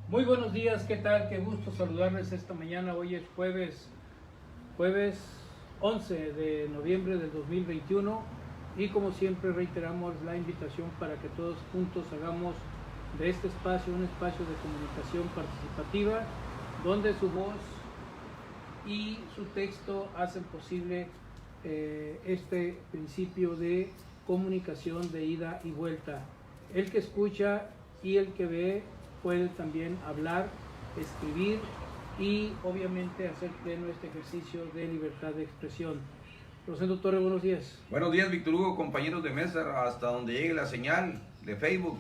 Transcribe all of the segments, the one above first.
Muy buenos días, ¿qué tal? Qué gusto saludarles esta mañana. Hoy es jueves 11 de noviembre del 2021 y como siempre reiteramos la invitación para que todos juntos hagamos de este espacio un espacio de comunicación participativa donde su voz y su texto hacen posible este principio de comunicación de ida y vuelta. El que escucha y el que ve puede también hablar, escribir y obviamente hacer pleno este ejercicio de libertad de expresión. Rosendo Torres, buenos días. Buenos días, Víctor Hugo, compañeros de mesa, hasta donde llegue la señal de Facebook.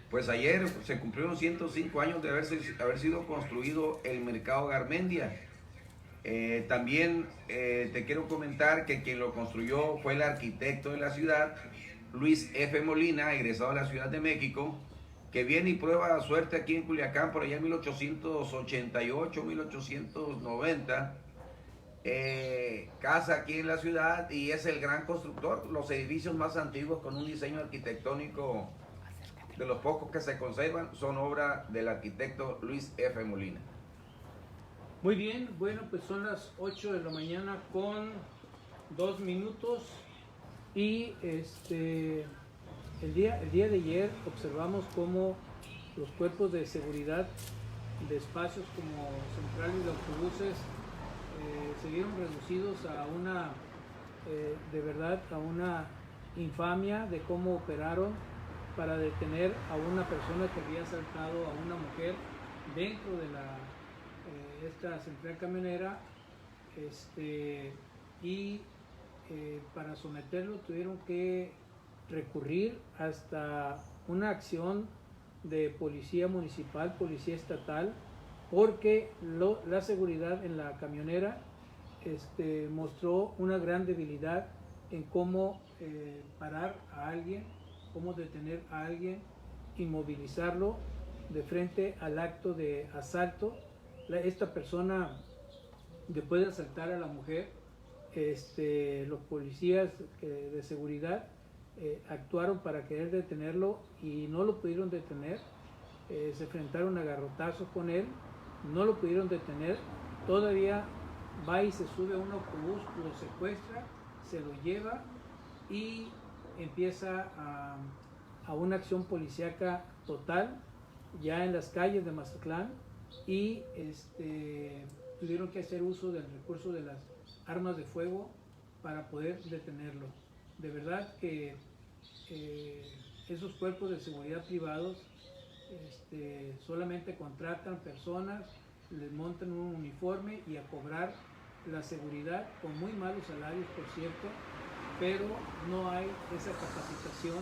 Pues ayer se cumplieron 105 años de haber sido construido el Mercado Garmendia. También te quiero comentar que quien lo construyó fue el arquitecto de la ciudad, Luis F. Molina, egresado de la Ciudad de México, que viene y prueba suerte aquí en Culiacán por allá en 1888, 1890. Casa aquí en la ciudad y es el gran constructor. Los edificios más antiguos con un diseño arquitectónico de los pocos que se conservan son obra del arquitecto Luis F. Molina. Muy bien, bueno, pues son las 8 de la mañana con 2 minutos y el día de ayer observamos cómo los cuerpos de seguridad de espacios como centrales de autobuses se vieron reducidos a una, de verdad, a una infamia de cómo operaron para detener a una persona que había asaltado a una mujer dentro de esta central camionera, y para someterlo tuvieron que recurrir hasta una acción de policía municipal, policía estatal, porque la seguridad en la camionera mostró una gran debilidad en cómo parar a alguien, cómo detener a alguien, inmovilizarlo de frente al acto de asalto. Esta persona, después de asaltar a la mujer, los policías de seguridad actuaron para querer detenerlo y no lo pudieron detener. Se enfrentaron a garrotazos con él, no lo pudieron detener. Todavía va y se sube a un autobús, lo secuestra, se lo lleva y empieza a una acción policíaca total ya en las calles de Mazatlán y tuvieron que hacer uso del recurso de las armas de fuego para poder detenerlo. De verdad que esos cuerpos de seguridad privados solamente contratan personas, les montan un uniforme y a cobrar la seguridad con muy malos salarios, por cierto, pero no hay esa capacitación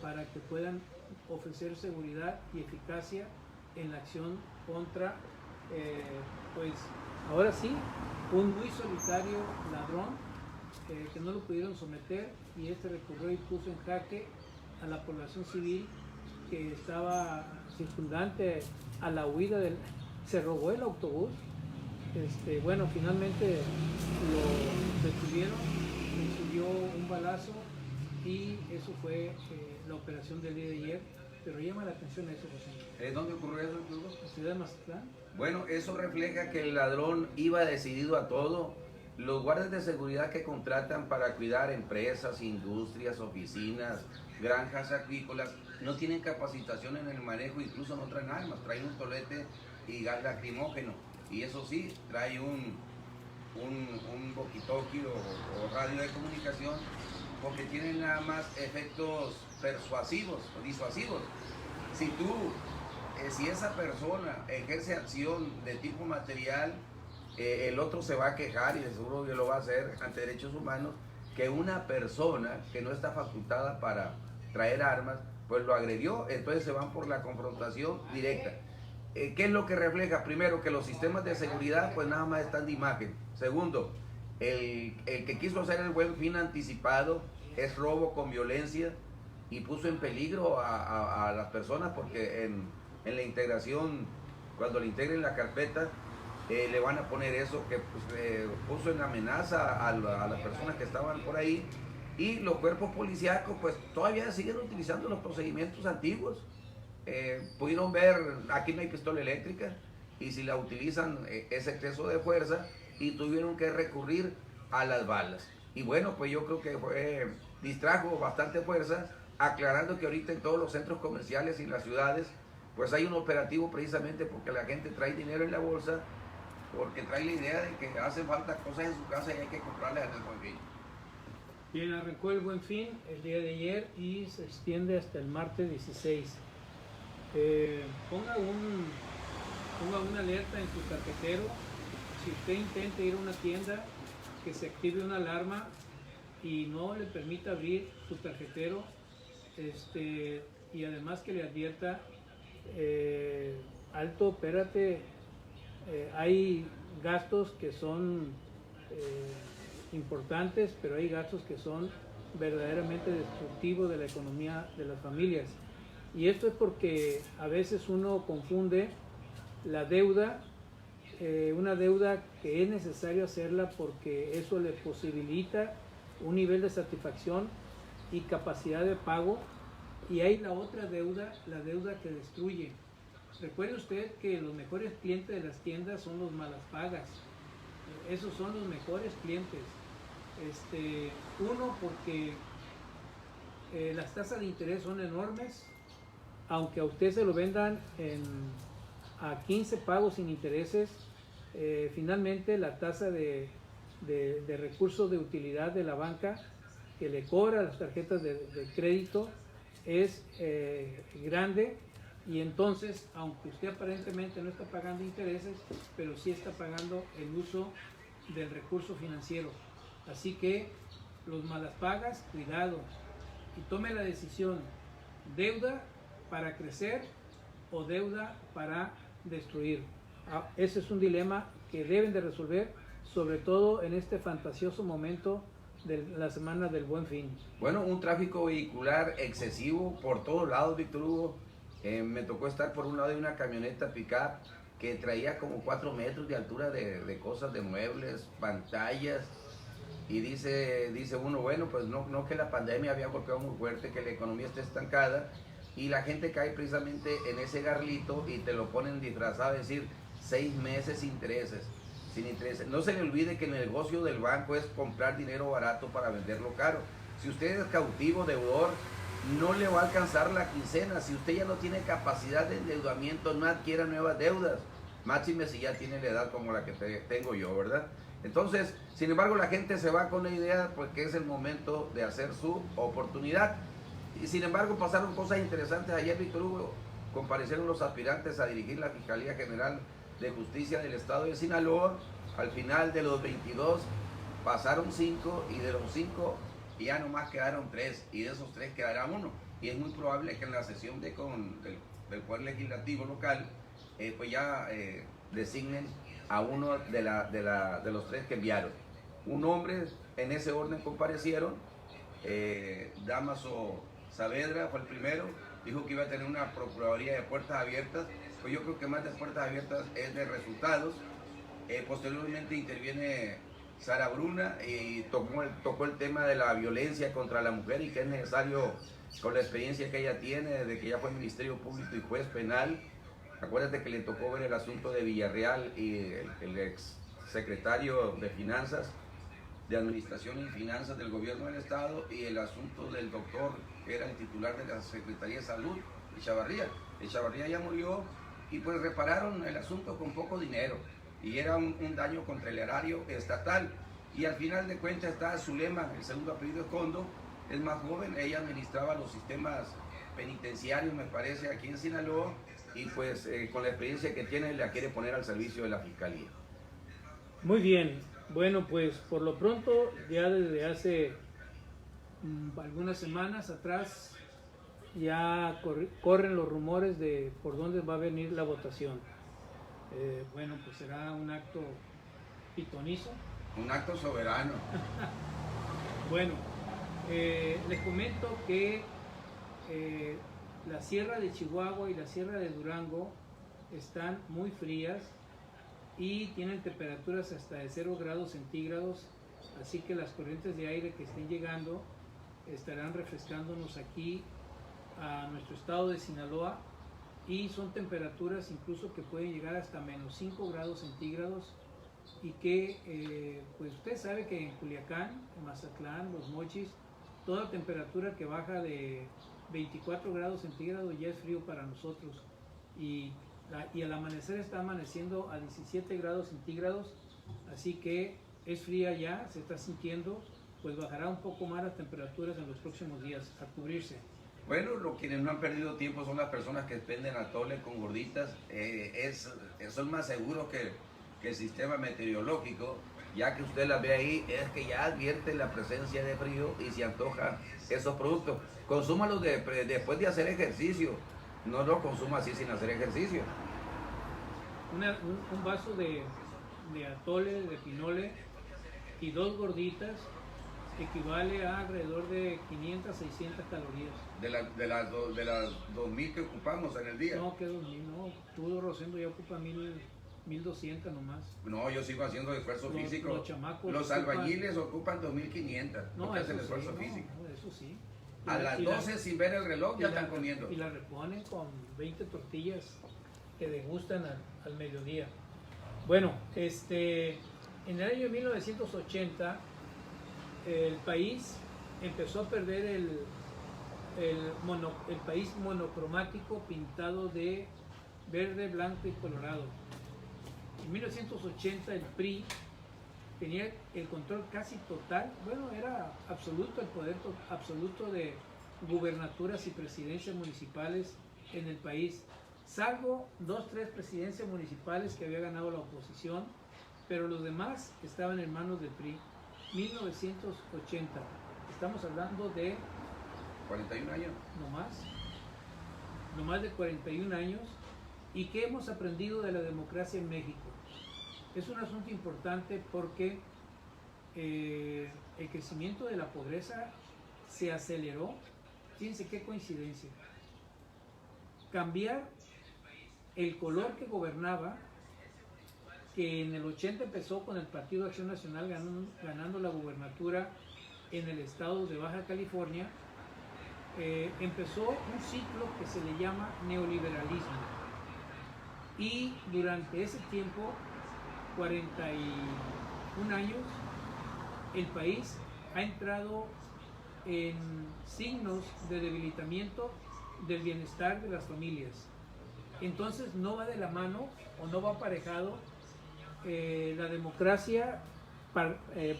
para que puedan ofrecer seguridad y eficacia en la acción contra, pues ahora sí, un muy solitario ladrón que no lo pudieron someter y recurrió y puso en jaque a la población civil que estaba circundante a la huida se robó el autobús. Bueno, finalmente lo detuvieron, recibió un balazo y eso fue la operación del día de ayer. Pero llama la atención eso, José. ¿Dónde ocurrió eso? La ciudad de Mazatlán. Bueno, eso refleja que el ladrón iba decidido a todo. Los guardias de seguridad que contratan para cuidar empresas, industrias, oficinas, granjas agrícolas, no tienen capacitación en el manejo, incluso no traen armas, traen un tolete y gas lacrimógeno. Y eso sí, trae un walkie-talkie o radio de comunicación, porque tienen nada más efectos persuasivos o disuasivos. Si esa persona ejerce acción de tipo material, el otro se va a quejar y de seguro que lo va a hacer ante derechos humanos, que una persona que no está facultada para traer armas, pues lo agredió, entonces se van por la confrontación directa. ¿Qué es lo que refleja? Primero, que los sistemas de seguridad pues nada más están de imagen. Segundo, el que quiso hacer el buen fin anticipado es robo con violencia y puso en peligro a las personas, porque en la integración, cuando le integren la carpeta, le van a poner eso que pues, puso en amenaza a las personas que estaban por ahí. Y los cuerpos policíacos pues todavía siguen utilizando los procedimientos antiguos. pudieron ver, aquí no hay pistola eléctrica y si la utilizan es exceso de fuerza y tuvieron que recurrir a las balas. Y bueno, pues yo creo que distrajo bastante fuerza, aclarando que ahorita en todos los centros comerciales y en las ciudades pues hay un operativo precisamente porque la gente trae dinero en la bolsa, porque trae la idea de que hacen falta cosas en su casa y hay que comprarlas en el Buen Fin. Bien, arrancó el Buen Fin el día de ayer y se extiende hasta el martes 16. Ponga una alerta en su tarjetero. Si usted intenta ir a una tienda, que se active una alarma y no le permita abrir su tarjetero, y además que le advierta, alto, espérate, hay gastos que son importantes, pero hay gastos que son verdaderamente destructivos de la economía de las familias. Y esto es porque a veces uno confunde la deuda, una deuda que es necesario hacerla porque eso le posibilita un nivel de satisfacción y capacidad de pago, y hay la otra deuda, la deuda que destruye. Recuerde usted que los mejores clientes de las tiendas son los malas pagas. Esos son los mejores clientes. Uno, porque las tasas de interés son enormes, aunque a usted se lo vendan a 15 pagos sin intereses, finalmente la tasa de recursos de utilidad de la banca que le cobra las tarjetas de crédito es grande, y entonces, aunque usted aparentemente no está pagando intereses, pero sí está pagando el uso del recurso financiero. Así que los malas pagas, cuidado, y tome la decisión: deuda para crecer o deuda para destruir. Ese es un dilema que deben de resolver, sobre todo en este fantasioso momento de la semana del Buen Fin. Bueno, un tráfico vehicular excesivo por todos lados, Víctor Hugo. Me tocó estar por un lado de una camioneta pick-up que traía como 4 metros de altura de cosas, de muebles, pantallas, y dice uno, bueno, pues no que la pandemia había golpeado muy fuerte, que la economía está estancada, y la gente cae precisamente en ese garlito y te lo ponen disfrazado, es decir, 6 meses sin intereses. No se le olvide que el negocio del banco es comprar dinero barato para venderlo caro. Si usted es cautivo, deudor, no le va a alcanzar la quincena. Si usted ya no tiene capacidad de endeudamiento, no adquiera nuevas deudas. Máxime si ya tiene la edad como la que tengo yo, ¿verdad? Entonces, sin embargo, la gente se va con la idea pues que es el momento de hacer su oportunidad. Y sin embargo, pasaron cosas interesantes. Ayer, Víctor Hugo, comparecieron los aspirantes a dirigir la Fiscalía General de Justicia del Estado de Sinaloa. Al final de los 22 pasaron 5, y de los 5 ya nomás quedaron 3, y de esos 3 quedará 1, y es muy probable que en la sesión del Poder Legislativo local pues ya designen a uno de los 3 que enviaron. Un hombre, en ese orden comparecieron, Damaso Saavedra fue el primero, dijo que iba a tener una procuraduría de puertas abiertas. Pues yo creo que más de puertas abiertas es de resultados. Posteriormente interviene Sara Bruna y tocó el tema de la violencia contra la mujer, y que es necesario, con la experiencia que ella tiene, desde que ya fue Ministerio Público y juez penal. Acuérdate que le tocó ver el asunto de Villarreal y el ex secretario de Finanzas, de Administración y Finanzas del Gobierno del Estado, y el asunto del doctor, que era el titular de la Secretaría de Salud, Echavarría. Echavarría ya murió, y pues repararon el asunto con poco dinero, y era un daño contra el erario estatal. Y al final de cuentas está Zulema, el segundo apellido es Condo, es más joven, ella administraba los sistemas penitenciarios, me parece, aquí en Sinaloa, y pues con la experiencia que tiene la quiere poner al servicio de la Fiscalía. Muy bien, bueno, pues por lo pronto ya desde hace algunas semanas atrás ya corren los rumores de por dónde va a venir la votación. Bueno, pues será un acto pitonizo. Un acto soberano. Bueno, les comento que la sierra de Chihuahua y la sierra de Durango están muy frías y tienen temperaturas hasta de 0 grados centígrados, así que las corrientes de aire que estén llegando estarán refrescándonos aquí a nuestro estado de Sinaloa, y son temperaturas incluso que pueden llegar hasta menos 5 grados centígrados y que pues usted sabe que en Culiacán, en Mazatlán, Los Mochis, toda temperatura que baja de 24 grados centígrados ya es frío para nosotros y al amanecer está amaneciendo a 17 grados centígrados, así que es fría ya, se está sintiendo, pues bajará un poco más las temperaturas en los próximos días, a cubrirse. Bueno, quienes no han perdido tiempo son las personas que venden atole con gorditas. Son más seguros que el sistema meteorológico, ya que usted las ve ahí, es que ya advierte la presencia de frío y se antoja esos productos. Consúmalos después de hacer ejercicio, no los consuma así sin hacer ejercicio. Un vaso de atole, de pinole y 2 gorditas equivale a alrededor de 500 a 600 calorías. De las 2000 que ocupamos en el día. No, que 2000, no. Tú, Rosendo, ya ocupa 1200 nomás. No, yo sigo haciendo esfuerzo físico. Los chamacos. Los albañiles ocupan 2500. No, porque hacen eso esfuerzo sí, físico. No, eso sí. A las 12 sin ver el reloj ya están comiendo. Y la reponen con 20 tortillas que degustan al mediodía. Bueno, en el año 1980 el país empezó a perder el país monocromático pintado de verde, blanco y colorado. En 1980 el PRI tenía el control casi total, bueno, era absoluto, el poder absoluto de gubernaturas y presidencias municipales en el país, salvo 2, 3 presidencias municipales que había ganado la oposición, pero los demás estaban en manos del PRI. 1980, estamos hablando de 41 años. No más de 41 años. ¿Y qué hemos aprendido de la democracia en México? Es un asunto importante porque el crecimiento de la pobreza se aceleró. Fíjense qué coincidencia. Cambiar el color que gobernaba, que en el 80 empezó con el Partido de Acción Nacional ganando la gubernatura en el estado de Baja California, empezó un ciclo que se le llama neoliberalismo. Y durante ese tiempo, 41 años, el país ha entrado en signos de debilitamiento del bienestar de las familias. Entonces no va de la mano o no va aparejado la democracia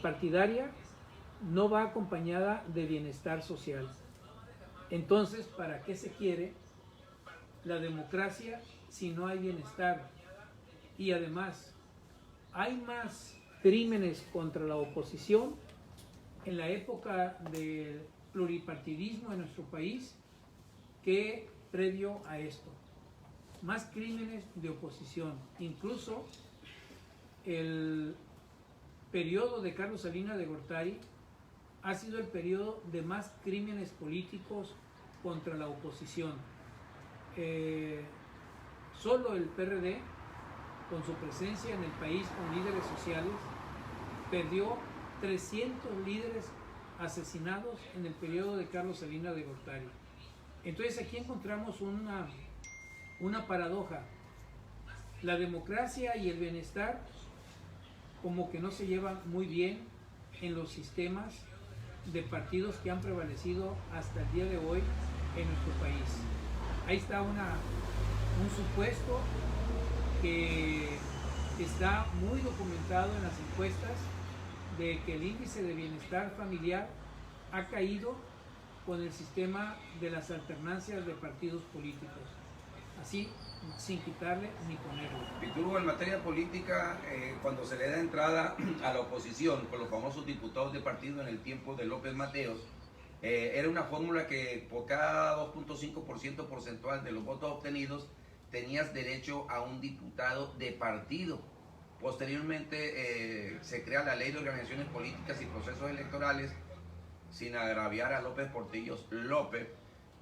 partidaria, no va acompañada de bienestar social. Entonces, ¿para qué se quiere la democracia si no hay bienestar? Y además, hay más crímenes contra la oposición en la época del pluripartidismo en nuestro país que previo a esto. Más crímenes de oposición. Incluso el periodo de Carlos Salinas de Gortari ha sido el periodo de más crímenes políticos contra la oposición. Solo el PRD, con su presencia en el país con líderes sociales, perdió 300 líderes asesinados en el periodo de Carlos Salinas de Gortari. Entonces aquí encontramos una paradoja. La democracia y el bienestar como que no se llevan muy bien en los sistemas de partidos que han prevalecido hasta el día de hoy en nuestro país. Ahí está un supuesto que está muy documentado en las encuestas de que el índice de bienestar familiar ha caído con el sistema de las alternancias de partidos políticos, así sin quitarle ni ponerle. Pituro, en materia política, cuando se le da entrada a la oposición con los famosos diputados de partido en el tiempo de López Mateos, era una fórmula que por cada 2.5% porcentual de los votos obtenidos tenías derecho a un diputado de partido. Posteriormente se crea la Ley de Organizaciones Políticas y Procesos Electorales, sin agraviar a López Portillo López,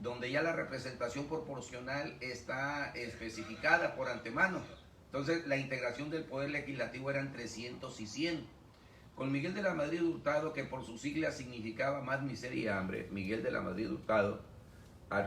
donde ya la representación proporcional está especificada por antemano. Entonces la integración del poder legislativo eran 300 y 100. Con Miguel de la Madrid Hurtado, que por sus siglas significaba más miseria y hambre, Miguel de la Madrid Hurtado,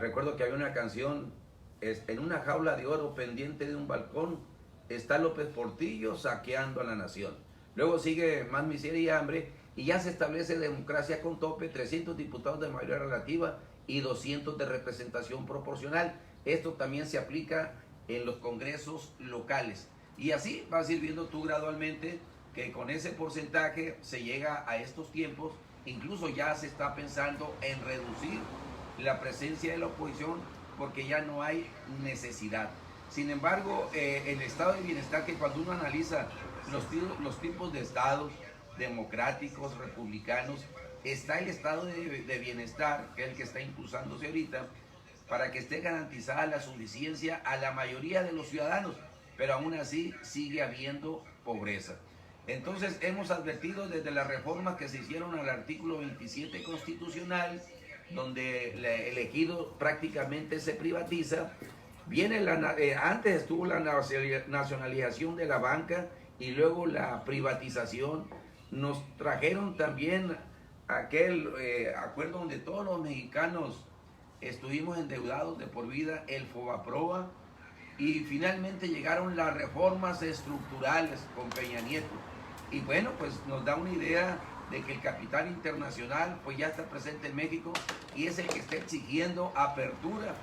recuerdo que había una canción en una jaula de oro pendiente de un balcón está López Portillo saqueando a la nación. Luego sigue más miseria y hambre y ya se establece democracia con tope, 300 diputados de mayoría relativa y 200 de representación proporcional. Esto también se aplica en los congresos locales. Y así vas a ir viendo tú gradualmente que con ese porcentaje se llega a estos tiempos. Incluso ya se está pensando en reducir la presencia de la oposición porque ya no hay necesidad. Sin embargo, el estado de bienestar, que cuando uno analiza los tipos de estados democráticos, republicanos, está el estado de bienestar, que es el que está impulsándose ahorita, para que esté garantizada la suficiencia a la mayoría de los ciudadanos, pero aún así sigue habiendo pobreza. Entonces hemos advertido desde las reformas que se hicieron al artículo 27 constitucional, donde el ejido prácticamente se privatiza. Antes estuvo la nacionalización de la banca y luego la privatización. Nos trajeron también aquel acuerdo donde todos los mexicanos estuvimos endeudados de por vida, el Fobaproa, y finalmente llegaron las reformas estructurales con Peña Nieto. Y bueno, pues nos da una idea de que el capital internacional pues ya está presente en México y es el que está exigiendo apertura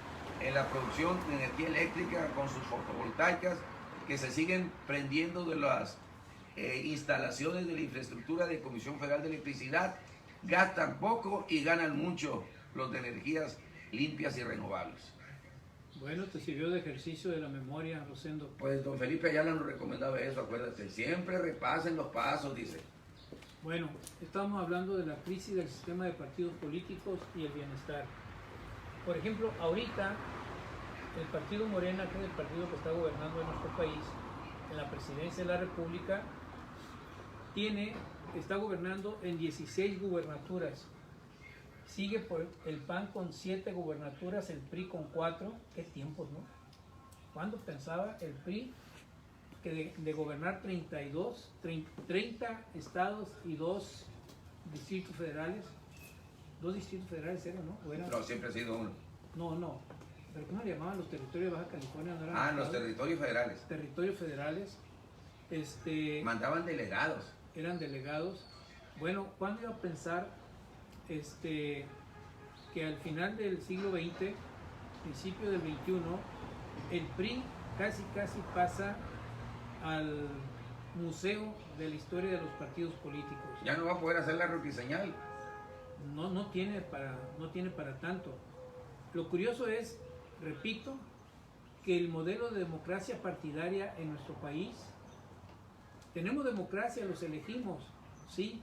en la producción de energía eléctrica con sus fotovoltaicas que se siguen prendiendo de las instalaciones de la infraestructura de Comisión Federal de Electricidad. Gastan poco y ganan mucho los de energías limpias y renovables. Bueno, te sirvió de ejercicio de la memoria, Rosendo. Pues don Felipe Ayala nos recomendaba eso, acuérdate, siempre repasen los pasos, dice. Bueno, estamos hablando de la crisis del sistema de partidos políticos y el bienestar. Por ejemplo, ahorita el partido Morena, que es el partido que está gobernando en nuestro país, en la presidencia de la República, está gobernando en 16 gubernaturas. Sigue por el PAN con 7 gubernaturas, el PRI con 4. Qué tiempos, ¿no? ¿Cuándo pensaba el PRI que de gobernar 30 estados y 2 distritos federales? 2 distritos federales eran, ¿no? No, siempre ha sido uno. No. ¿Pero cómo le llamaban los territorios de Baja California? ¿No eran los territorios federales. Territorios federales. Mandaban delegados. Eran delegados. Bueno, ¿cuándo iba a pensar que al final del siglo XX, principio del XXI, el PRI casi pasa al museo de la historia de los partidos políticos? Ya no va a poder hacer la roquiseñal. No tiene para tanto. Lo curioso es, repito, que el modelo de democracia partidaria en nuestro país, tenemos democracia, los elegimos, sí,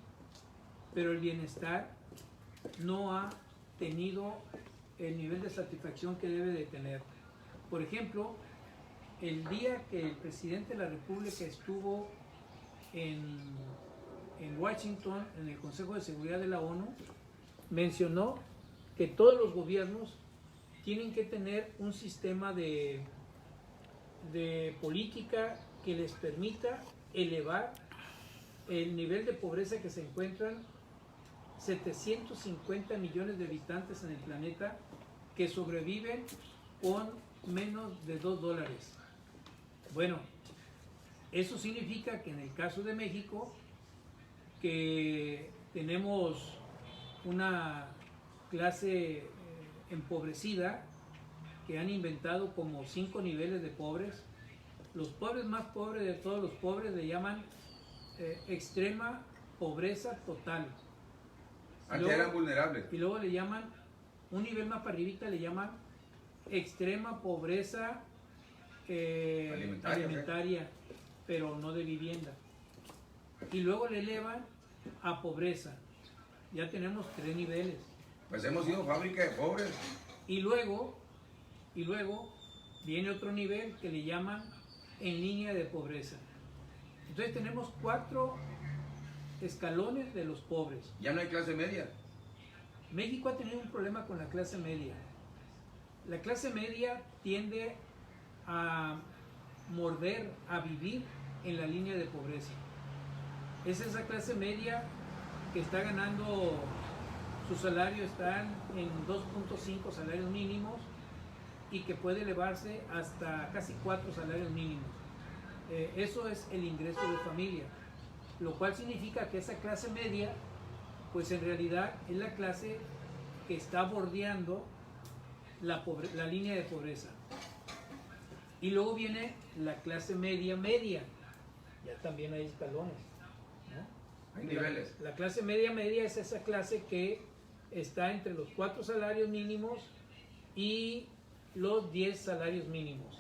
pero el bienestar no ha tenido el nivel de satisfacción que debe de tener. Por ejemplo, el día que el presidente de la República estuvo en Washington, en el Consejo de Seguridad de la ONU, mencionó que todos los gobiernos tienen que tener un sistema de política que les permita elevar el nivel de pobreza que se encuentran 750 millones de habitantes en el planeta que sobreviven con menos de $2. Bueno, eso significa que en el caso de México, que tenemos una clase empobrecida, que han inventado como 5 niveles de pobres. Los pobres más pobres de todos los pobres le llaman extrema pobreza total. Antes eran vulnerables. Y luego le llaman, un nivel más para arribita le llaman extrema pobreza alimentaria, pero no de vivienda. Y luego le elevan a pobreza. Ya tenemos 3 niveles. Pues hemos sido fábrica de pobres. Y luego viene otro nivel que le llaman en línea de pobreza. Entonces tenemos 4 escalones de los pobres. Ya no hay clase media. México ha tenido un problema con la clase media. La clase media tiende a morder, a vivir en la línea de pobreza. Es esa clase media que está ganando, su salario está en 2.5 salarios mínimos y que puede elevarse hasta casi 4 salarios mínimos. Eso es el ingreso de familia, lo cual significa que esa clase media, pues en realidad es la clase que está bordeando la línea de pobreza. Y luego viene la clase media media, ya también hay escalones, ¿no? Hay niveles. La clase media media es esa clase que está entre los 4 salarios mínimos y los 10 salarios mínimos.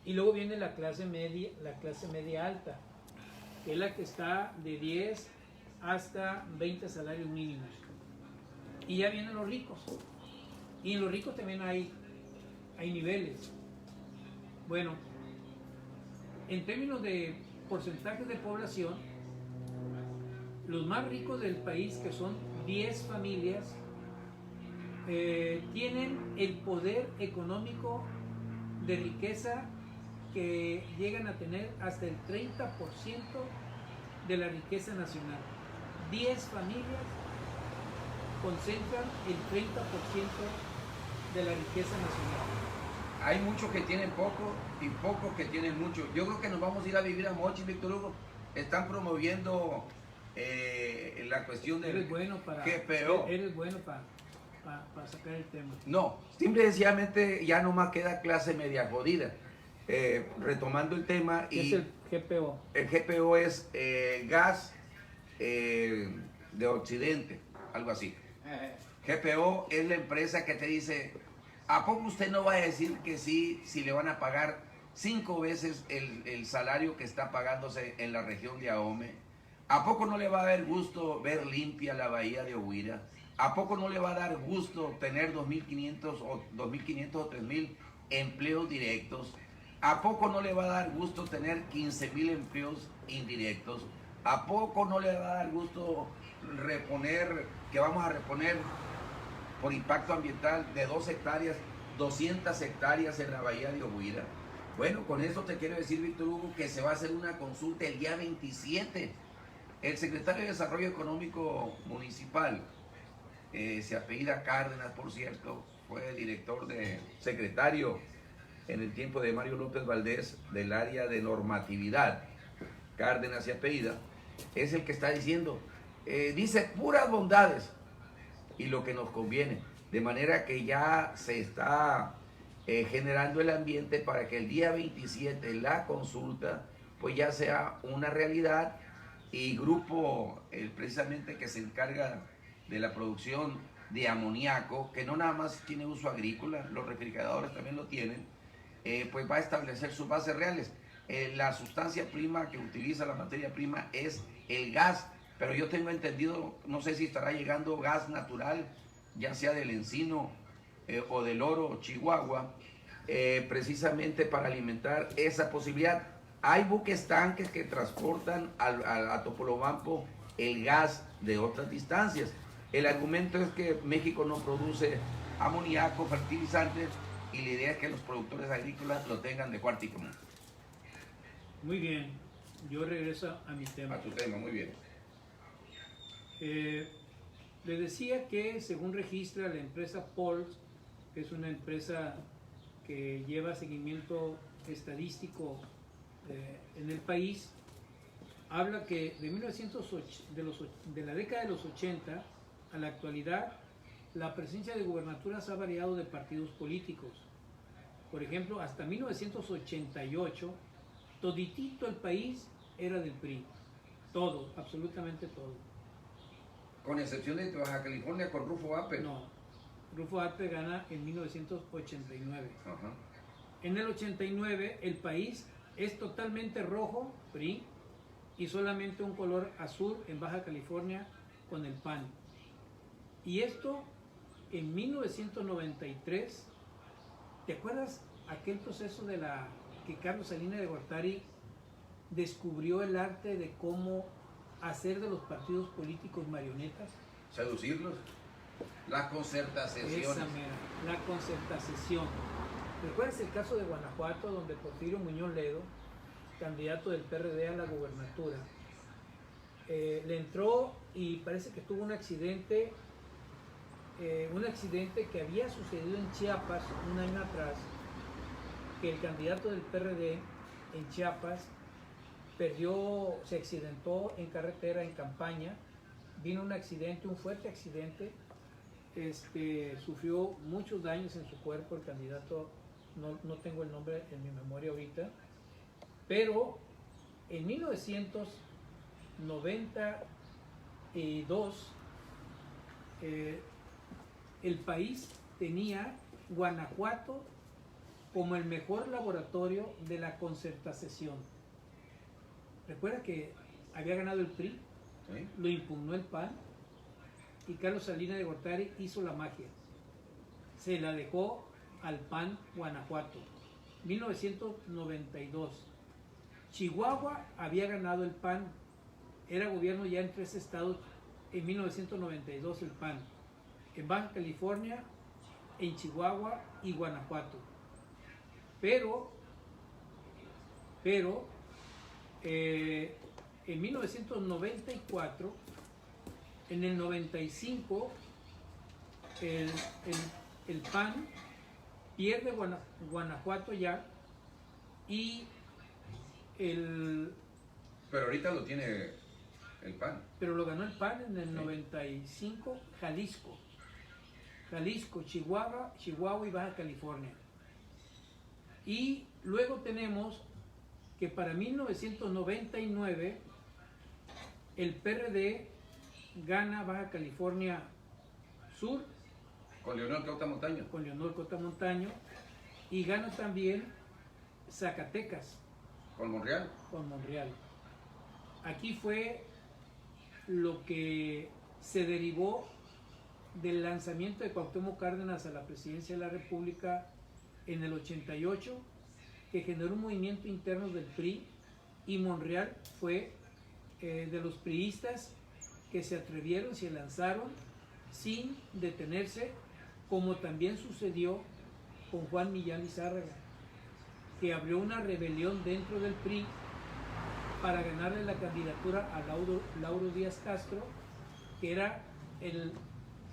Y luego viene la clase media alta, que es la que está de 10 hasta 20 salarios mínimos. Y ya vienen los ricos. Y en los ricos también hay niveles. Bueno, en términos de porcentajes de población, los más ricos del país, que son 10 familias, tienen el poder económico de riqueza que llegan a tener hasta el 30% de la riqueza nacional. 10 familias concentran el 30% de la riqueza nacional. Hay muchos que tienen poco y pocos que tienen mucho. Yo creo que nos vamos a ir a vivir a Mochi, Víctor Hugo. Están promoviendo la cuestión del Eres bueno para sacar el tema. No, simple y sencillamente ya nomás queda clase media jodida. Retomando el tema. ¿Qué es el GPO? El GPO es gas de Occidente, algo así. GPO es la empresa que te dice, ¿a poco usted no va a decir que sí si le van a pagar 5 veces el salario que está pagándose en la región de Ahome? ¿A poco no le va a dar gusto ver limpia la bahía de Oguira? ¿A poco no le va a dar gusto tener 2.500 o 3.000 empleos directos? ¿A poco no le va a dar gusto tener 15.000 empleos indirectos? ¿A poco no le va a dar gusto que vamos a reponer por impacto ambiental de 2 hectáreas, 200 hectáreas en la bahía de Oguira? Bueno, con eso te quiero decir, Víctor Hugo, que se va a hacer una consulta el día 27. El secretario de Desarrollo Económico Municipal, se apellida Cárdenas, por cierto, fue secretario en el tiempo de Mario López Valdés del área de normatividad. Cárdenas se apellida, es el que está diciendo, dice puras bondades y lo que nos conviene, de manera que ya se está generando el ambiente para que el día 27 la consulta pues ya sea una realidad, y grupo precisamente que se encarga de la producción de amoníaco, que no nada más tiene uso agrícola, los refrigeradores también lo tienen, pues va a establecer sus bases reales. La sustancia prima que utiliza la materia prima es el gas, pero yo tengo entendido, no sé si estará llegando gas natural, ya sea del Encino o del Oro, Chihuahua, precisamente para alimentar esa posibilidad. Hay buques tanques que transportan a Topolobampo el gas de otras distancias. El argumento es que México no produce amoníaco, fertilizantes, y la idea es que los productores agrícolas lo tengan de cuarta y común. Muy bien, yo regreso a mi tema. A tu tema, muy bien. Les decía que según registra la empresa Pulse, que es una empresa que lleva seguimiento estadístico en el país, habla que de la década de los 80 a la actualidad, la presencia de gubernaturas ha variado de partidos políticos. Por ejemplo, hasta 1988, toditito el país era del PRI. Todo, absolutamente todo. Con excepción de Baja California con Rufo Ape. No, Rufo Ape gana en 1989. Ajá. En el 89 el país es totalmente rojo, PRI, y solamente un color azul en Baja California con el PAN. Y esto en 1993, ¿te acuerdas aquel proceso que Carlos Salinas de Gortari descubrió el arte de cómo hacer de los partidos políticos marionetas? Seducirlos. La concertación. Esa mera, la concertación. ¿Recuerdas el caso de Guanajuato, donde Porfirio Muñoz Ledo, candidato del PRD a la gubernatura, le entró y parece que tuvo un accidente un accidente que había sucedido en Chiapas un año atrás, que el candidato del PRD en Chiapas se accidentó en carretera, en campaña, vino un accidente, un fuerte accidente, sufrió muchos daños en su cuerpo el candidato, no tengo el nombre en mi memoria ahorita, pero en 1992 el país tenía Guanajuato como el mejor laboratorio de la concertación. Recuerda que había ganado el PRI, ¿sí? Lo impugnó el PAN y Carlos Salinas de Gortari hizo la magia. Se la dejó al PAN Guanajuato. 1992. Chihuahua había ganado el PAN. Era gobierno ya en 3 estados en 1992 el PAN. En Baja California, en Chihuahua y Guanajuato. Pero en 1994, en el 95, el PAN pierde Guanajuato ya y Pero ahorita lo tiene el PAN. Pero lo ganó el PAN en el 95, Jalisco, Chihuahua y Baja California. Y luego tenemos que para 1999 el PRD gana Baja California Sur con Leonel Cota Montaño y gana también Zacatecas con Monreal. Aquí fue lo que se derivó del lanzamiento de Cuauhtémoc Cárdenas a la presidencia de la República en el 88, que generó un movimiento interno del PRI, y Monreal fue de los priistas que se atrevieron, se lanzaron sin detenerse, como también sucedió con Juan Millán Lizárraga, que abrió una rebelión dentro del PRI para ganarle la candidatura a Lauro Díaz Castro, que era el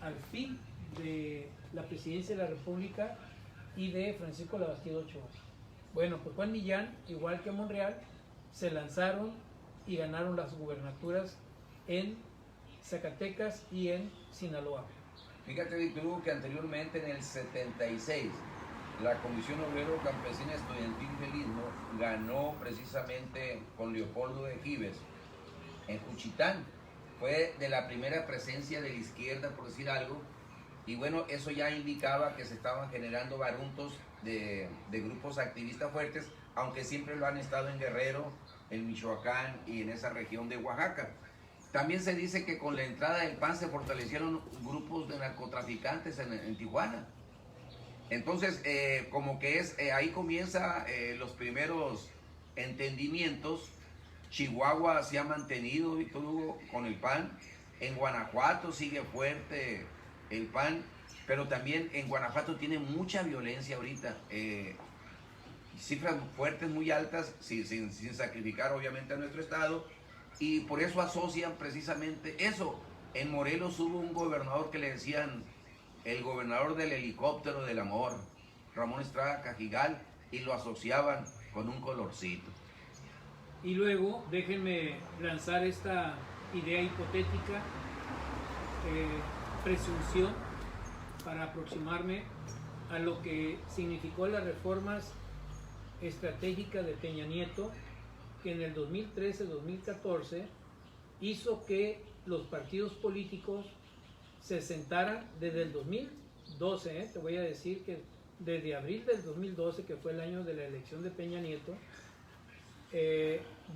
alfil de la presidencia de la República y de Francisco Labastida Ochoa. Bueno, pues Juan Millán, igual que Monreal, se lanzaron y ganaron las gubernaturas en Zacatecas y en Sinaloa. Fíjate, Víctor Hugo, que anteriormente en el 76 la Comisión Obrero Campesina Estudiantil del Istmo ganó precisamente con Leopoldo de Gives en Juchitán. Fue de la primera presencia de la izquierda, por decir algo, y bueno, eso ya indicaba que se estaban generando barruntos de grupos activistas fuertes, aunque siempre lo han estado en Guerrero, en Michoacán y en esa región de Oaxaca. También se dice que con la entrada del PAN se fortalecieron grupos de narcotraficantes en Tijuana. Entonces, como que ahí comienza los primeros entendimientos. Chihuahua se ha mantenido, Víctor Hugo, con el PAN. En Guanajuato sigue fuerte el PAN, pero también en Guanajuato tiene mucha violencia ahorita. Cifras fuertes, muy altas, sin sacrificar obviamente a nuestro estado. Y por eso asocian precisamente eso. En Morelos hubo un gobernador que le decían el gobernador del helicóptero del amor, Ramón Estrada Cajigal, y lo asociaban con un colorcito. Y luego, déjenme lanzar esta idea hipotética, presunción, para aproximarme a lo que significó las reformas estratégicas de Peña Nieto, que en el 2013-2014 hizo que los partidos políticos se sentaran desde el 2012, te voy a decir que desde abril del 2012, que fue el año de la elección de Peña Nieto,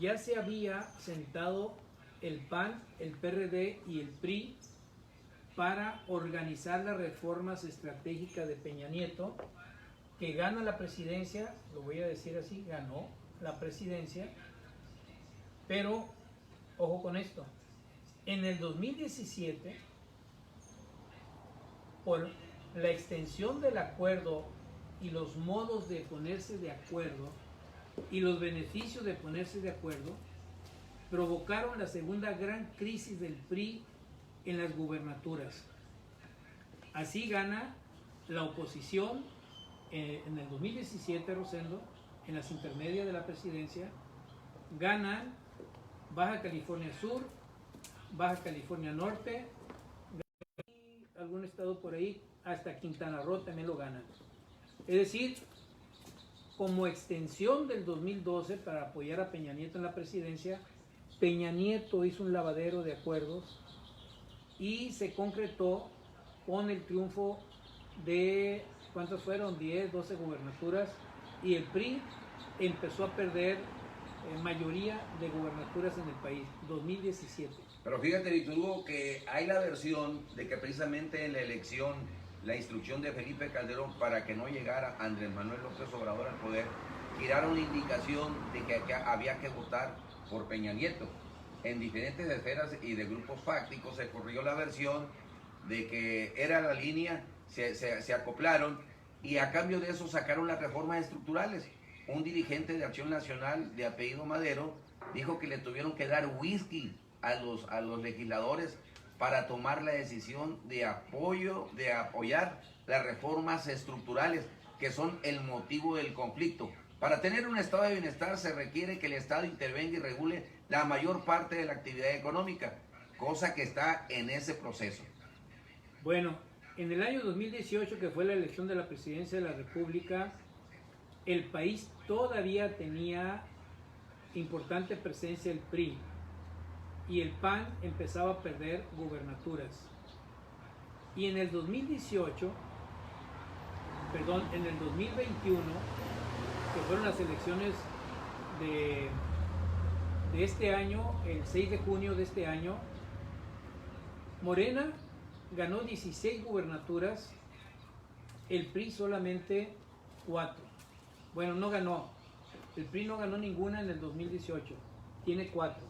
ya se había sentado el PAN, el PRD y el PRI para organizar las reformas estratégicas de Peña Nieto, que gana la presidencia, lo voy a decir así, ganó la presidencia, pero ojo con esto, en el 2017, por la extensión del acuerdo y los modos de ponerse de acuerdo y los beneficios de ponerse de acuerdo, provocaron la segunda gran crisis del PRI en las gubernaturas. Así gana la oposición en el 2017, Rosendo, en las intermedias de la presidencia, ganan Baja California Sur, Baja California Norte, y algún estado por ahí, hasta Quintana Roo también lo ganan. Es decir, como extensión del 2012 para apoyar a Peña Nieto en la presidencia, Peña Nieto hizo un lavadero de acuerdos y se concretó con el triunfo de, ¿cuántos fueron? 10, 12 gubernaturas, y el PRI empezó a perder mayoría de gubernaturas en el país, 2017. Pero fíjate, Víctor Hugo, que hay la versión de que precisamente en la elección, la instrucción de Felipe Calderón para que no llegara Andrés Manuel López Obrador al poder, tiraron la indicación de que había que votar por Peña Nieto. En diferentes esferas y de grupos fácticos se corrió la versión de que era la línea, se acoplaron, y a cambio de eso sacaron las reformas estructurales. Un dirigente de Acción Nacional de apellido Madero dijo que le tuvieron que dar whisky a los legisladores para tomar la decisión de apoyar las reformas estructurales, que son el motivo del conflicto. Para tener un estado de bienestar se requiere que el Estado intervenga y regule la mayor parte de la actividad económica, cosa que está en ese proceso. Bueno, en el año 2018, que fue la elección de la presidencia de la República, el país todavía tenía importante presencia el PRI y el PAN empezaba a perder gubernaturas. Y en el 2018, perdón, en el 2021, que fueron las elecciones de este año, el 6 de junio de este año, Morena ganó 16 gubernaturas, el PRI solamente 4. Bueno, no ganó. El PRI no ganó ninguna en el 2018. Tiene 4.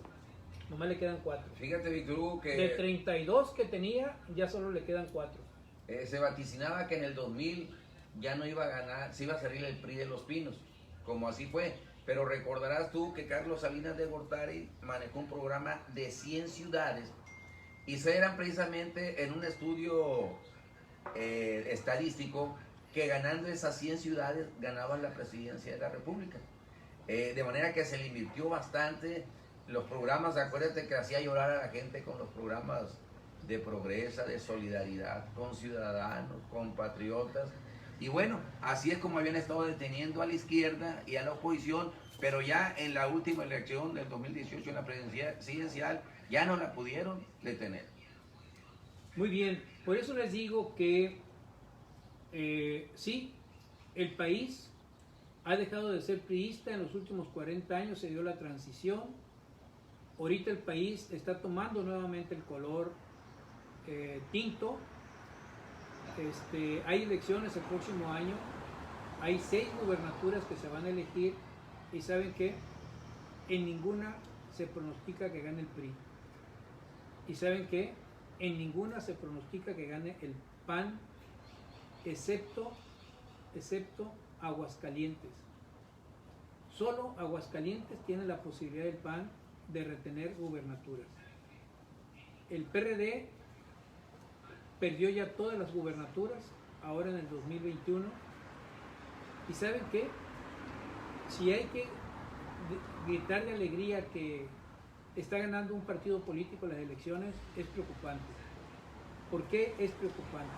Nomás le quedan 4. Fíjate, Víctor Hugo, que de 32 que tenía, ya solo le quedan 4. Se vaticinaba que en el 2000 ya no iba a ganar, se iba a salir el PRI de Los Pinos, como así fue. Pero recordarás tú que Carlos Salinas de Gortari manejó un programa de 100 ciudades y se eran precisamente en un estudio estadístico que ganando esas 100 ciudades ganaban la presidencia de la República. De manera que se le invirtió bastante los programas. Acuérdate que hacía llorar a la gente con los programas de progresa, de solidaridad con ciudadanos, con patriotas. Y bueno, así es como habían estado deteniendo a la izquierda y a la oposición, pero ya en la última elección del 2018, en la presidencial, ya no la pudieron detener. Muy bien, por eso les digo que sí, el país ha dejado de ser priista en los últimos 40 años, se dio la transición. Ahorita el país está tomando nuevamente el color tinto. Hay elecciones el próximo año, hay 6 gubernaturas que se van a elegir y ¿saben qué? En ninguna se pronostica que gane el PRI. ¿Y saben qué? En ninguna se pronostica que gane el PAN, excepto Aguascalientes. Solo Aguascalientes tiene la posibilidad del PAN de retener gubernaturas. El PRD perdió ya todas las gubernaturas, ahora en el 2021. ¿Y saben qué? Si hay que gritar de alegría que está ganando un partido político las elecciones, es preocupante. ¿Por qué es preocupante?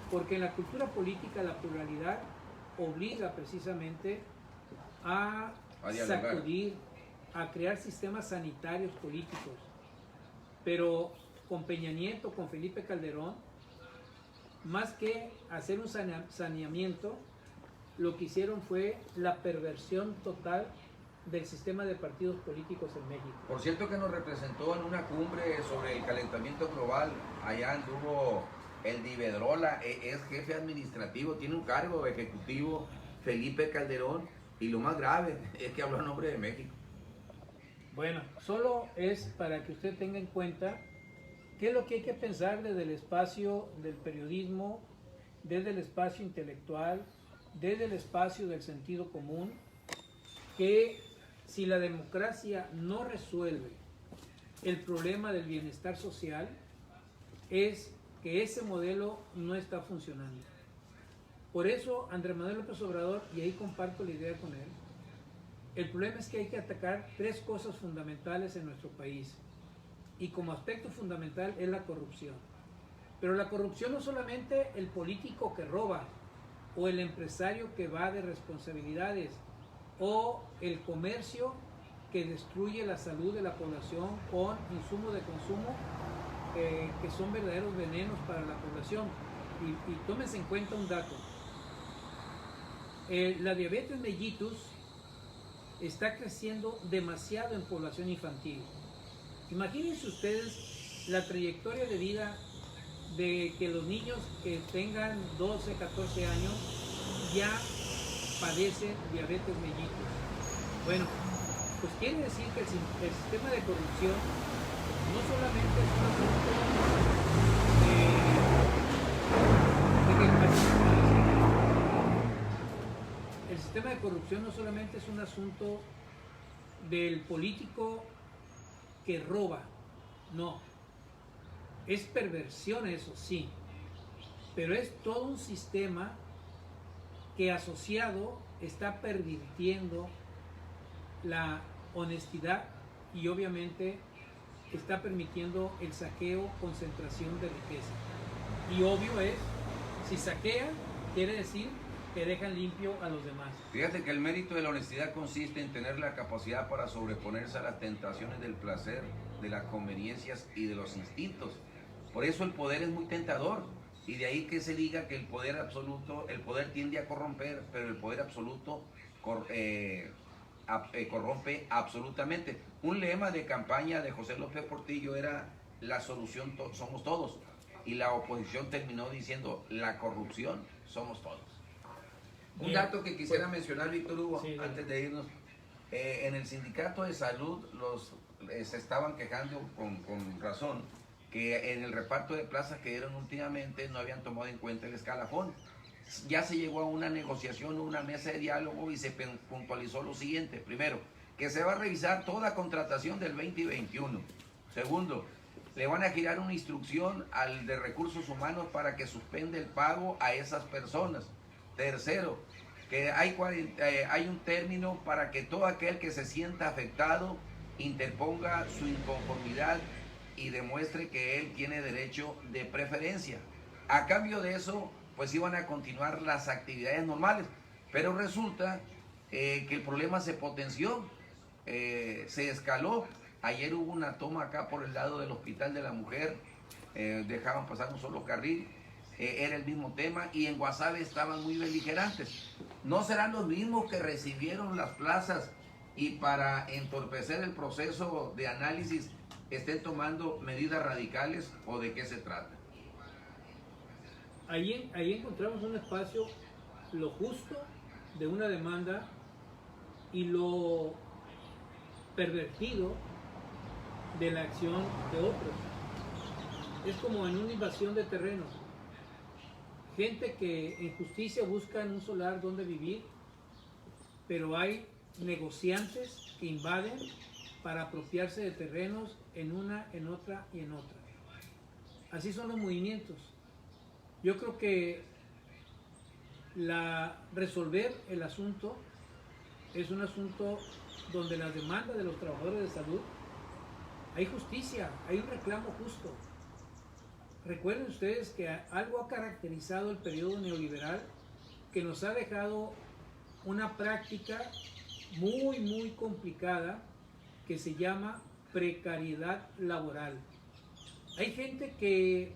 Porque en la cultura política la pluralidad obliga precisamente a sacudir, a crear sistemas sanitarios políticos. Pero con Peña Nieto, con Felipe Calderón, más que hacer un saneamiento, lo que hicieron fue la perversión total del sistema de partidos políticos en México. Por cierto que nos representó en una cumbre sobre el calentamiento global, allá anduvo el de Iberdrola, es jefe administrativo, tiene un cargo ejecutivo, Felipe Calderón, y lo más grave es que habló a nombre de México. Bueno, solo es para que usted tenga en cuenta qué es lo que hay que pensar desde el espacio del periodismo, desde el espacio intelectual, desde el espacio del sentido común, que si la democracia no resuelve el problema del bienestar social, es que ese modelo no está funcionando. Por eso Andrés Manuel López Obrador, y ahí comparto la idea con él, el problema es que hay que atacar tres cosas fundamentales en nuestro país. Y como aspecto fundamental es la corrupción. Pero la corrupción no solamente el político que roba, o el empresario que va de responsabilidades, o el comercio que destruye la salud de la población con insumos de consumo que son verdaderos venenos para la población. Y tómense en cuenta un dato. La diabetes mellitus está creciendo demasiado en población infantil. Imagínense ustedes la trayectoria de vida de que los niños que tengan 12, 14 años ya padecen diabetes mellitus. Bueno, pues quiere decir que el sistema de corrupción no solamente es un asunto el sistema de corrupción no solamente es un asunto del político que roba, no. Es perversión eso, sí, pero es todo un sistema que asociado está pervirtiendo la honestidad y obviamente está permitiendo el saqueo, concentración de riqueza. Y obvio es, si saquean, quiere decir que dejan limpio a los demás. Fíjate que el mérito de la honestidad consiste en tener la capacidad para sobreponerse a las tentaciones del placer, de las conveniencias y de los instintos. Por eso el poder es muy tentador, y de ahí que se diga que el poder absoluto, el poder tiende a corromper, pero el poder absoluto corrompe absolutamente. Un lema de campaña de José López Portillo era: la solución somos todos, y la oposición terminó diciendo: la corrupción somos todos. Un dato que quisiera mencionar, Víctor Hugo, sí, antes de irnos: en el sindicato de salud se estaban quejando con razón que en el reparto de plazas que dieron últimamente no habían tomado en cuenta el escalafón. Ya se llegó a una negociación, una mesa de diálogo, y se puntualizó lo siguiente: primero, que se va a revisar toda contratación del 2021. Segundo, le van a girar una instrucción al de recursos humanos para que suspenda el pago a esas personas. Tercero, que hay un término para que todo aquel que se sienta afectado interponga su inconformidad y demuestre que él tiene derecho de preferencia. A cambio de eso, pues iban a continuar las actividades normales, pero resulta que el problema se potenció, se escaló. Ayer hubo una toma acá por el lado del Hospital de la Mujer, dejaban pasar un solo carril, era el mismo tema, y en Guasave estaban muy beligerantes. ¿No serán los mismos que recibieron las plazas y para entorpecer el proceso de análisis estén tomando medidas radicales, o de qué se trata? Ahí encontramos un espacio, lo justo de una demanda y lo pervertido de la acción de otros. Es como en una invasión de terrenos. Gente que en justicia buscan un solar donde vivir, pero hay negociantes que invaden para apropiarse de terrenos en una, en otra y en otra. Así son los movimientos. Yo creo que resolver el asunto es un asunto donde las demandas de los trabajadores de salud, hay justicia, hay un reclamo justo. Recuerden ustedes que algo ha caracterizado el periodo neoliberal que nos ha dejado una práctica muy, muy complicada que se llama precariedad laboral. Hay gente que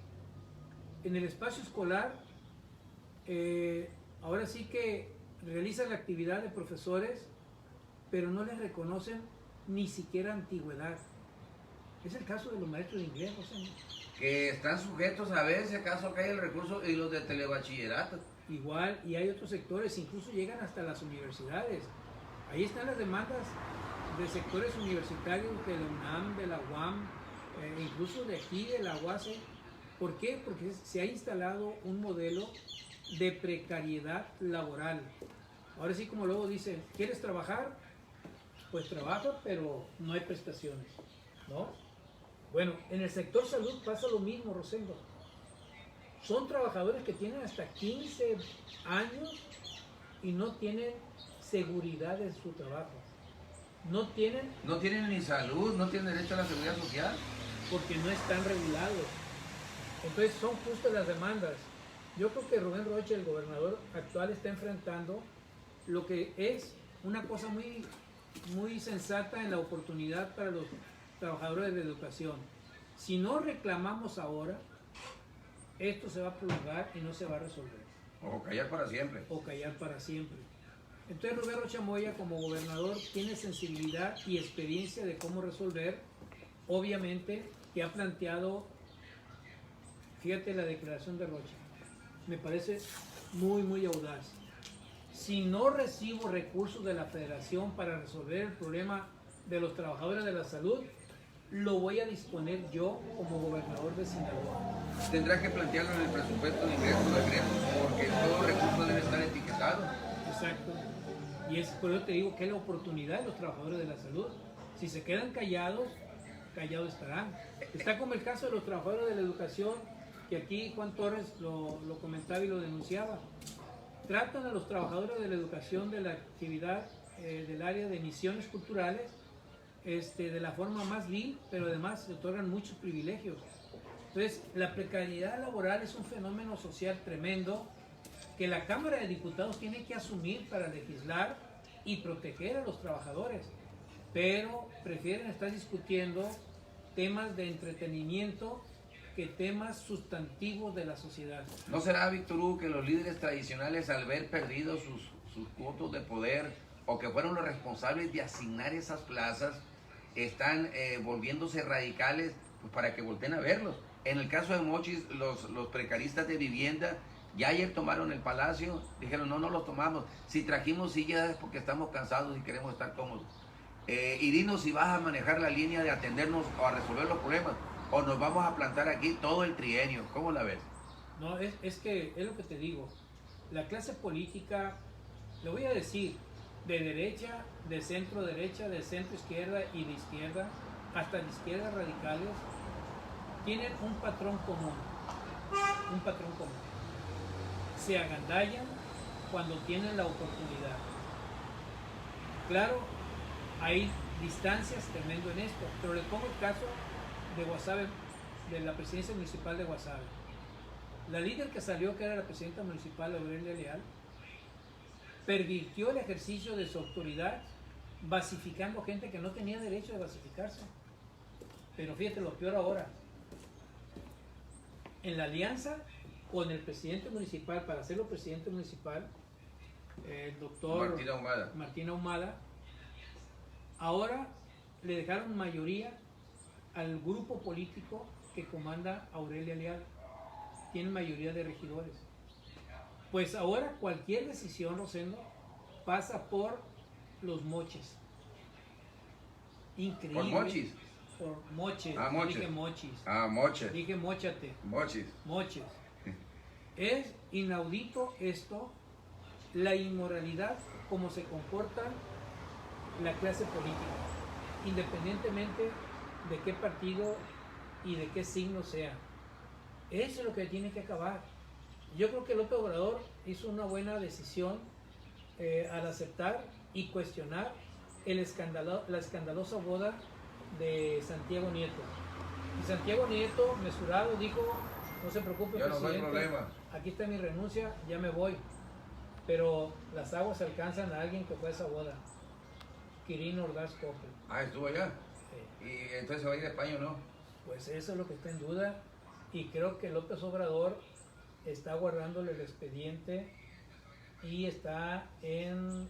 en el espacio escolar ahora sí que realiza la actividad de profesores, pero no les reconocen ni siquiera antigüedad. Es el caso de los maestros de inglés, José. Que están sujetos a ver si acaso cae el recurso, y los de telebachillerato. Igual, y hay otros sectores, incluso llegan hasta las universidades. Ahí están las demandas de sectores universitarios de la UNAM, de la UAM, incluso de aquí, de la UASE. ¿Por qué? Porque se ha instalado un modelo de precariedad laboral. Ahora sí, como luego dicen, ¿quieres trabajar? Pues trabaja, pero no hay prestaciones, ¿no? Bueno, en el sector salud pasa lo mismo, Rosendo. Son trabajadores que tienen hasta 15 años y no tienen seguridad en su trabajo. No tienen ni salud, no tienen derecho a la seguridad social. porque no están regulados. Entonces son justas las demandas. Yo creo que Rubén Rocha, el gobernador actual, está enfrentando lo que es una cosa muy, muy sensata en la oportunidad para los trabajadores de la educación. Si no reclamamos ahora, esto se va a prolongar y no se va a resolver. O callar para siempre. O callar para siempre. Entonces Rubén Rocha Moya, como gobernador, tiene sensibilidad y experiencia de cómo resolver. Obviamente que ha planteado, fíjate la declaración de Rocha, me parece muy, muy audaz. Si no recibo recursos de la federación para resolver el problema de los trabajadores de la salud, lo voy a disponer yo como gobernador de Sinaloa. Tendrá que plantearlo en el presupuesto de ingresos de egresos, porque todos los recursos deben estar etiquetados. Exacto. Y es por eso te digo que es la oportunidad de los trabajadores de la salud. Si se quedan callados, callados estarán. Está como el caso de los trabajadores de la educación, que aquí Juan Torres lo comentaba y lo denunciaba. Tratan a los trabajadores de la educación de la actividad del área de misiones culturales de la forma más vil, pero además se otorgan muchos privilegios. Entonces, la precariedad laboral es un fenómeno social tremendo que la Cámara de Diputados tiene que asumir para legislar y proteger a los trabajadores, pero prefieren estar discutiendo temas de entretenimiento que temas sustantivos de la sociedad. ¿No será, Víctor Hugo, que los líderes tradicionales, al ver perdido sus votos de poder, o que fueron los responsables de asignar esas plazas, están volviéndose radicales pues, para que volteen a verlos? En el caso de Mochis, los precaristas de vivienda ya ayer tomaron el palacio, dijeron no los tomamos, si trajimos sillas es porque estamos cansados y queremos estar cómodos. Y dinos si vas a manejar la línea de atendernos o a resolver los problemas, o nos vamos a plantar aquí todo el trienio. ¿Cómo la ves? No, es que es lo que te digo, la clase política, lo voy a decir, de derecha, de centro derecha, de centro izquierda y de izquierda, hasta de izquierdas radicales, tienen un patrón común, se agandallan cuando tienen la oportunidad. Claro, hay distancias tremendo en esto, pero les pongo el caso de Guasave, de la presidencia municipal de Guasave. La líder que salió, que era la presidenta municipal, Aurelia Leal, pervirtió el ejercicio de su autoridad basificando gente que no tenía derecho de basificarse. Pero fíjate lo peor ahora, en la alianza con el presidente municipal, para hacerlo presidente municipal, el doctor Martín Ahumada, ahora le dejaron mayoría al grupo político que comanda Aurelia Leal. Tienen mayoría de regidores. Pues ahora cualquier decisión, Rosendo, pasa por los moches. Increíble. ¿Por mochis? Por moches. Moches. Dije mochis. Moches. Dije móchate. Mochis. Moches. Es inaudito esto, la inmoralidad, como se comporta la clase política, independientemente de qué partido y de qué signo sea. Eso es lo que tiene que acabar. Yo creo que López Obrador hizo una buena decisión al aceptar y cuestionar la escandalosa boda de Santiago Nieto. Y Santiago Nieto, mesurado, dijo: no se preocupe, yo no presidente, soy problema. Aquí está mi renuncia, ya me voy. Pero las aguas alcanzan a alguien que fue a esa boda, Quirino Ordaz Coppel. ¿Estuvo allá? Sí. ¿Y entonces se va a ir a España o no? Pues eso es lo que está en duda, y creo que López Obrador está guardándole el expediente y está en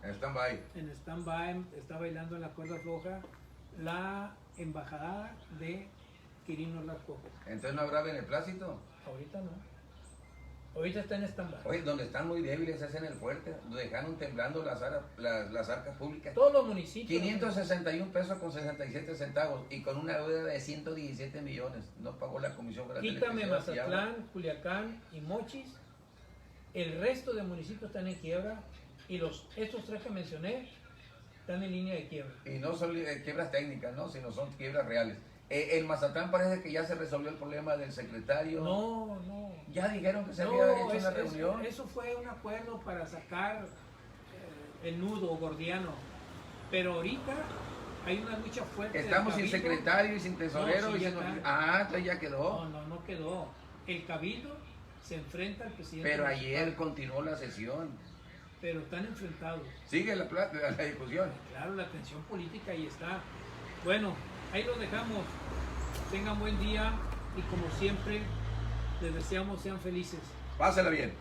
stand-by. En stand-by, está bailando en la cuerda floja la embajada de Quirino Ordaz Coppel. ¿Entonces no habrá beneplácito? Ahorita no. Ahorita está en stand-by. Oye, donde están muy débiles es en el fuerte, donde dejaron temblando las arcas públicas. Todos los municipios. 561 pesos con 67 centavos y con una deuda de 117 millones. No pagó la Comisión Federal de Quítame Electricidad. Mazatlán, Culiacán y Mochis. El resto de municipios están en quiebra y estos tres que mencioné están en línea de quiebra. Y no son quiebras técnicas, ¿no? Sino son quiebras reales. En Mazatlán parece que ya se resolvió el problema del secretario. No. Ya dijeron que se No, había hecho una reunión. eso fue un acuerdo para sacar el nudo gordiano. Pero ahorita hay una lucha fuerte. Estamos sin Cabildo. secretario y sin tesorero. No, sí, y ya sin... está. Entonces ya quedó. No quedó. El Cabildo se enfrenta al presidente. Pero municipal, ayer continuó la sesión. pero están enfrentados. Sigue la discusión. Claro, la tensión política ahí está. Bueno, ahí lo dejamos. Tengan buen día y como siempre, les deseamos sean felices. Pásala bien.